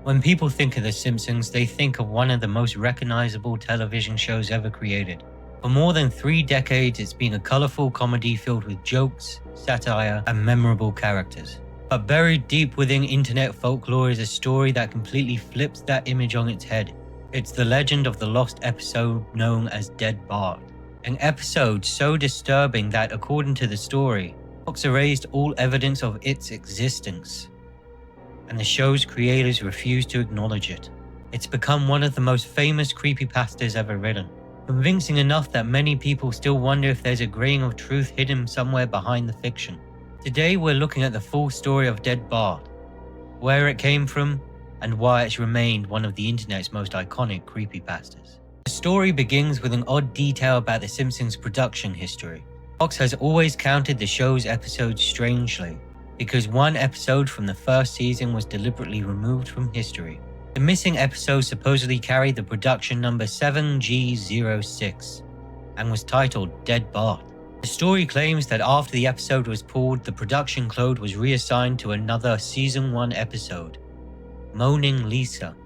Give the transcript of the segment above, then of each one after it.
When people think of The Simpsons, they think of one of the most recognizable television shows ever created. For more than 3 decades, it's been a colorful comedy filled with jokes, satire, and memorable characters. But buried deep within internet folklore is a story that completely flips that image on its head. It's the legend of the lost episode known as Dead Bart. An episode so disturbing that, according to the story, Fox erased all evidence of its existence, and the show's creators refused to acknowledge it. It's become one of the most famous creepypastas ever written, convincing enough that many people still wonder if there's a grain of truth hidden somewhere behind the fiction. Today we're looking at the full story of Dead Bart, where it came from, and why it's remained one of the internet's most iconic creepypastas. The story begins with an odd detail about The Simpsons' production history. Fox has always counted the show's episodes strangely, because one episode from the first season was deliberately removed from history. The missing episode supposedly carried the production number 7G06 and was titled Dead Bart. The story claims that after the episode was pulled, the production code was reassigned to another Season 1 episode, Moaning Lisa,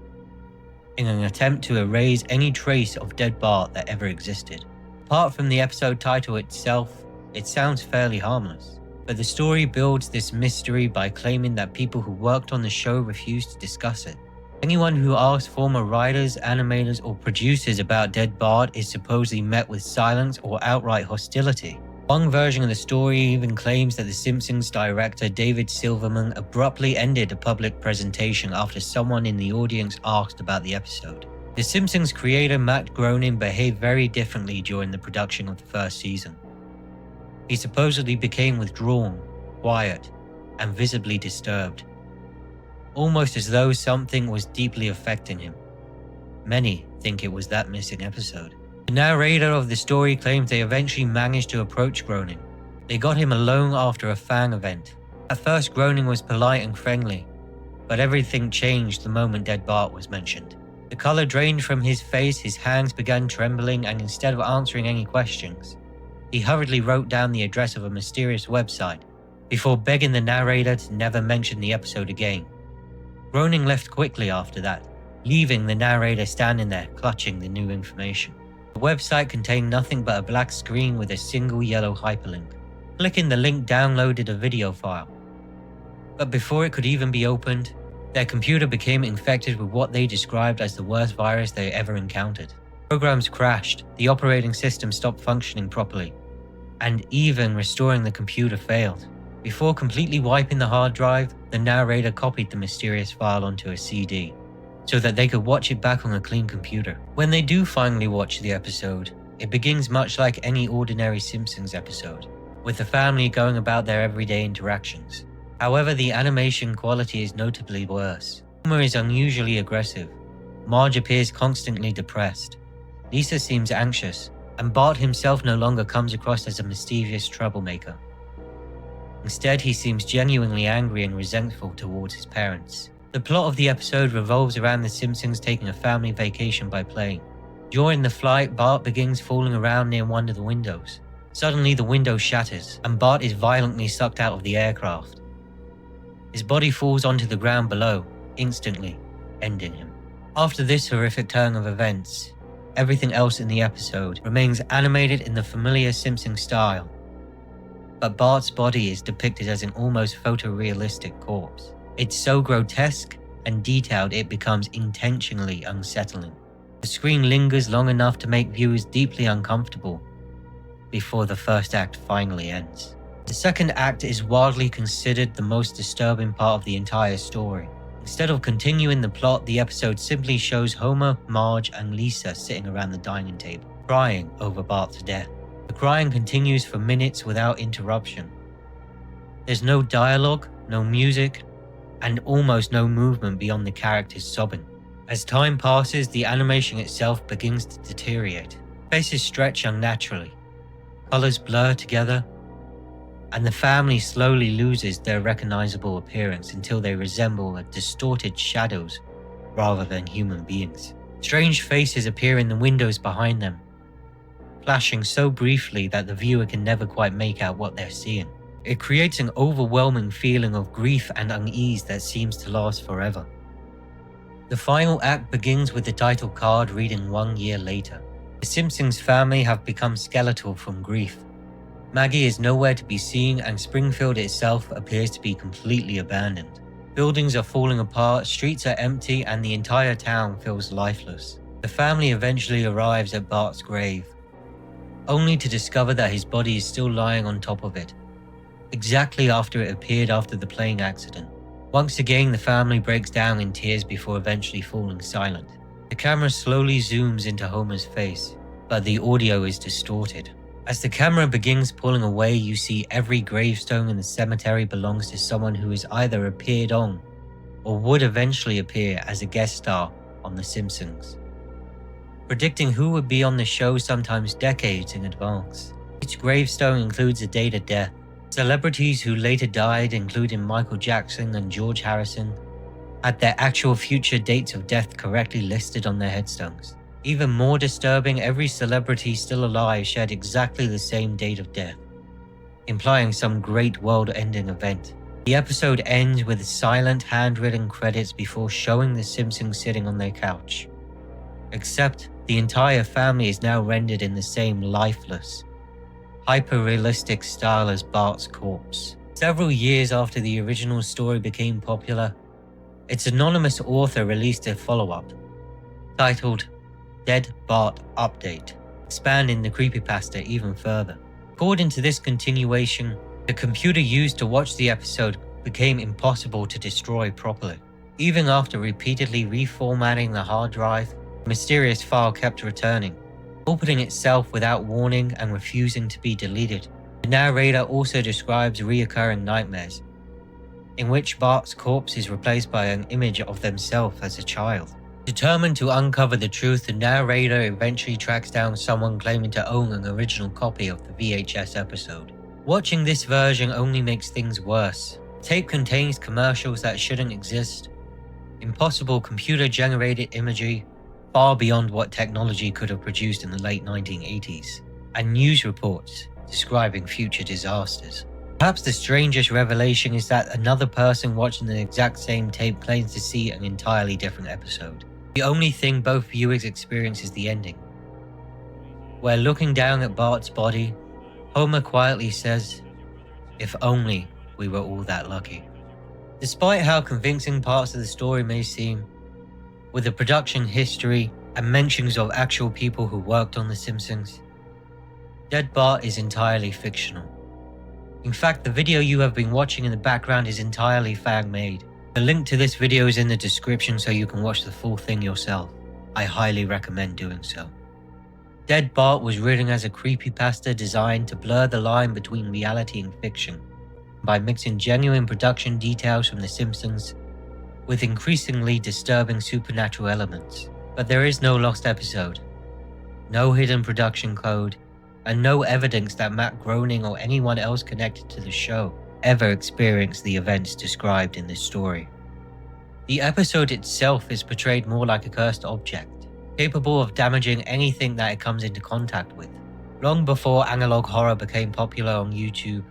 in an attempt to erase any trace of Dead Bart that ever existed. Apart from the episode title itself, it sounds fairly harmless, but the story builds this mystery by claiming that people who worked on the show refused to discuss it. Anyone who asks former writers, animators, or producers about Dead Bart is supposedly met with silence or outright hostility. One version of the story even claims that The Simpsons director David Silverman abruptly ended a public presentation after someone in the audience asked about the episode. The Simpsons creator Matt Groening behaved very differently during the production of the first season. He supposedly became withdrawn, quiet, and visibly disturbed, almost as though something was deeply affecting him. Many think it was that missing episode. The narrator of the story claims they eventually managed to approach Groening. They got him alone after a fan event. At first, Groening was polite and friendly, but everything changed the moment Dead Bart was mentioned. The color drained from his face, his hands began trembling, and instead of answering any questions, he hurriedly wrote down the address of a mysterious website before begging the narrator to never mention the episode again. Groening left quickly after that, leaving the narrator standing there clutching the new information. The website contained nothing but a black screen with a single yellow hyperlink. Clicking the link downloaded a video file, but before it could even be opened, their computer became infected with what they described as the worst virus they ever encountered. Programs crashed, the operating system stopped functioning properly, and even restoring the computer failed. Before completely wiping the hard drive, the narrator copied the mysterious file onto a CD, so that they could watch it back on a clean computer. When they do finally watch the episode, it begins much like any ordinary Simpsons episode, with the family going about their everyday interactions. However, the animation quality is notably worse. Homer is unusually aggressive, Marge appears constantly depressed, Lisa seems anxious, and Bart himself no longer comes across as a mischievous troublemaker. Instead, he seems genuinely angry and resentful towards his parents. The plot of the episode revolves around the Simpsons taking a family vacation by plane. During the flight, Bart begins falling around near one of the windows. Suddenly, the window shatters, and Bart is violently sucked out of the aircraft. His body falls onto the ground below, instantly ending him. After this horrific turn of events, everything else in the episode remains animated in the familiar Simpsons style, but Bart's body is depicted as an almost photorealistic corpse. It's so grotesque and detailed it becomes intentionally unsettling. The screen lingers long enough to make viewers deeply uncomfortable before the first act finally ends. The second act is widely considered the most disturbing part of the entire story. Instead of continuing the plot, the episode simply shows Homer, Marge, and Lisa sitting around the dining table, crying over Bart's death. The crying continues for minutes without interruption. There's no dialogue, no music, and almost no movement beyond the characters sobbing. As time passes, the animation itself begins to deteriorate. Faces stretch unnaturally, colors blur together, and the family slowly loses their recognizable appearance until they resemble distorted shadows rather than human beings. Strange faces appear in the windows behind them, flashing so briefly that the viewer can never quite make out what they're seeing. It creates an overwhelming feeling of grief and unease that seems to last forever. The final act begins with the title card reading 1 year later. The Simpsons family have become skeletal from grief. Maggie is nowhere to be seen, and Springfield itself appears to be completely abandoned. Buildings are falling apart, streets are empty, and the entire town feels lifeless. The family eventually arrives at Bart's grave, only to discover that his body is still lying on top of it, exactly after it appeared after the plane accident. Once again, the family breaks down in tears before eventually falling silent. The camera slowly zooms into Homer's face, but the audio is distorted. As the camera begins pulling away, you see every gravestone in the cemetery belongs to someone who has either appeared on or would eventually appear as a guest star on The Simpsons, predicting who would be on the show sometimes decades in advance. Each gravestone includes a date of death. Celebrities who later died, including Michael Jackson and George Harrison, had their actual future dates of death correctly listed on their headstones. Even more disturbing, every celebrity still alive shared exactly the same date of death, implying some great world-ending event. The episode ends with silent, handwritten credits before showing the Simpsons sitting on their couch. Except the entire family is now rendered in the same lifeless, hyper-realistic style as Bart's corpse. Several years after the original story became popular, its anonymous author released a follow-up, titled Dead Bart Update, expanding the creepypasta even further. According to this continuation, the computer used to watch the episode became impossible to destroy properly. Even after repeatedly reformatting the hard drive, the mysterious file kept returning, opening itself without warning and refusing to be deleted. The narrator also describes reoccurring nightmares, in which Bart's corpse is replaced by an image of themselves as a child. Determined to uncover the truth, the narrator eventually tracks down someone claiming to own an original copy of the VHS episode. Watching this version only makes things worse. The tape contains commercials that shouldn't exist, impossible computer-generated imagery far beyond what technology could have produced in the late 1980s, and news reports describing future disasters. Perhaps the strangest revelation is that another person watching the exact same tape claims to see an entirely different episode. The only thing both viewers experience is the ending, where looking down at Bart's body, Homer quietly says, "If only we were all that lucky." Despite how convincing parts of the story may seem, with the production history and mentions of actual people who worked on The Simpsons, Dead Bart is entirely fictional. In fact, the video you have been watching in the background is entirely fan-made. The link to this video is in the description so you can watch the full thing yourself. I highly recommend doing so. Dead Bart was written as a creepypasta designed to blur the line between reality and fiction, by mixing genuine production details from The Simpsons with increasingly disturbing supernatural elements. But there is no lost episode, no hidden production code, and no evidence that Matt Groening or anyone else connected to the show ever experienced the events described in this story. The episode itself is portrayed more like a cursed object, capable of damaging anything that it comes into contact with. Long before analog horror became popular on YouTube,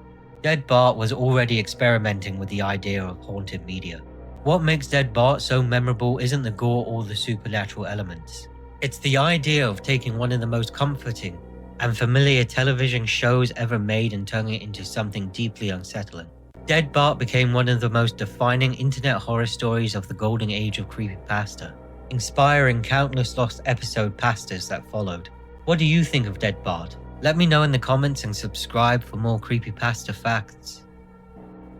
Dead Bart was already experimenting with the idea of haunted media. What makes Dead Bart so memorable isn't the gore or the supernatural elements. It's the idea of taking one of the most comforting and familiar television shows ever made and turning it into something deeply unsettling. Dead Bart became one of the most defining internet horror stories of the golden age of creepypasta, inspiring countless lost episode pastas that followed. What do you think of Dead Bart? Let me know in the comments and subscribe for more creepypasta facts.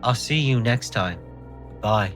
I'll see you next time. Bye.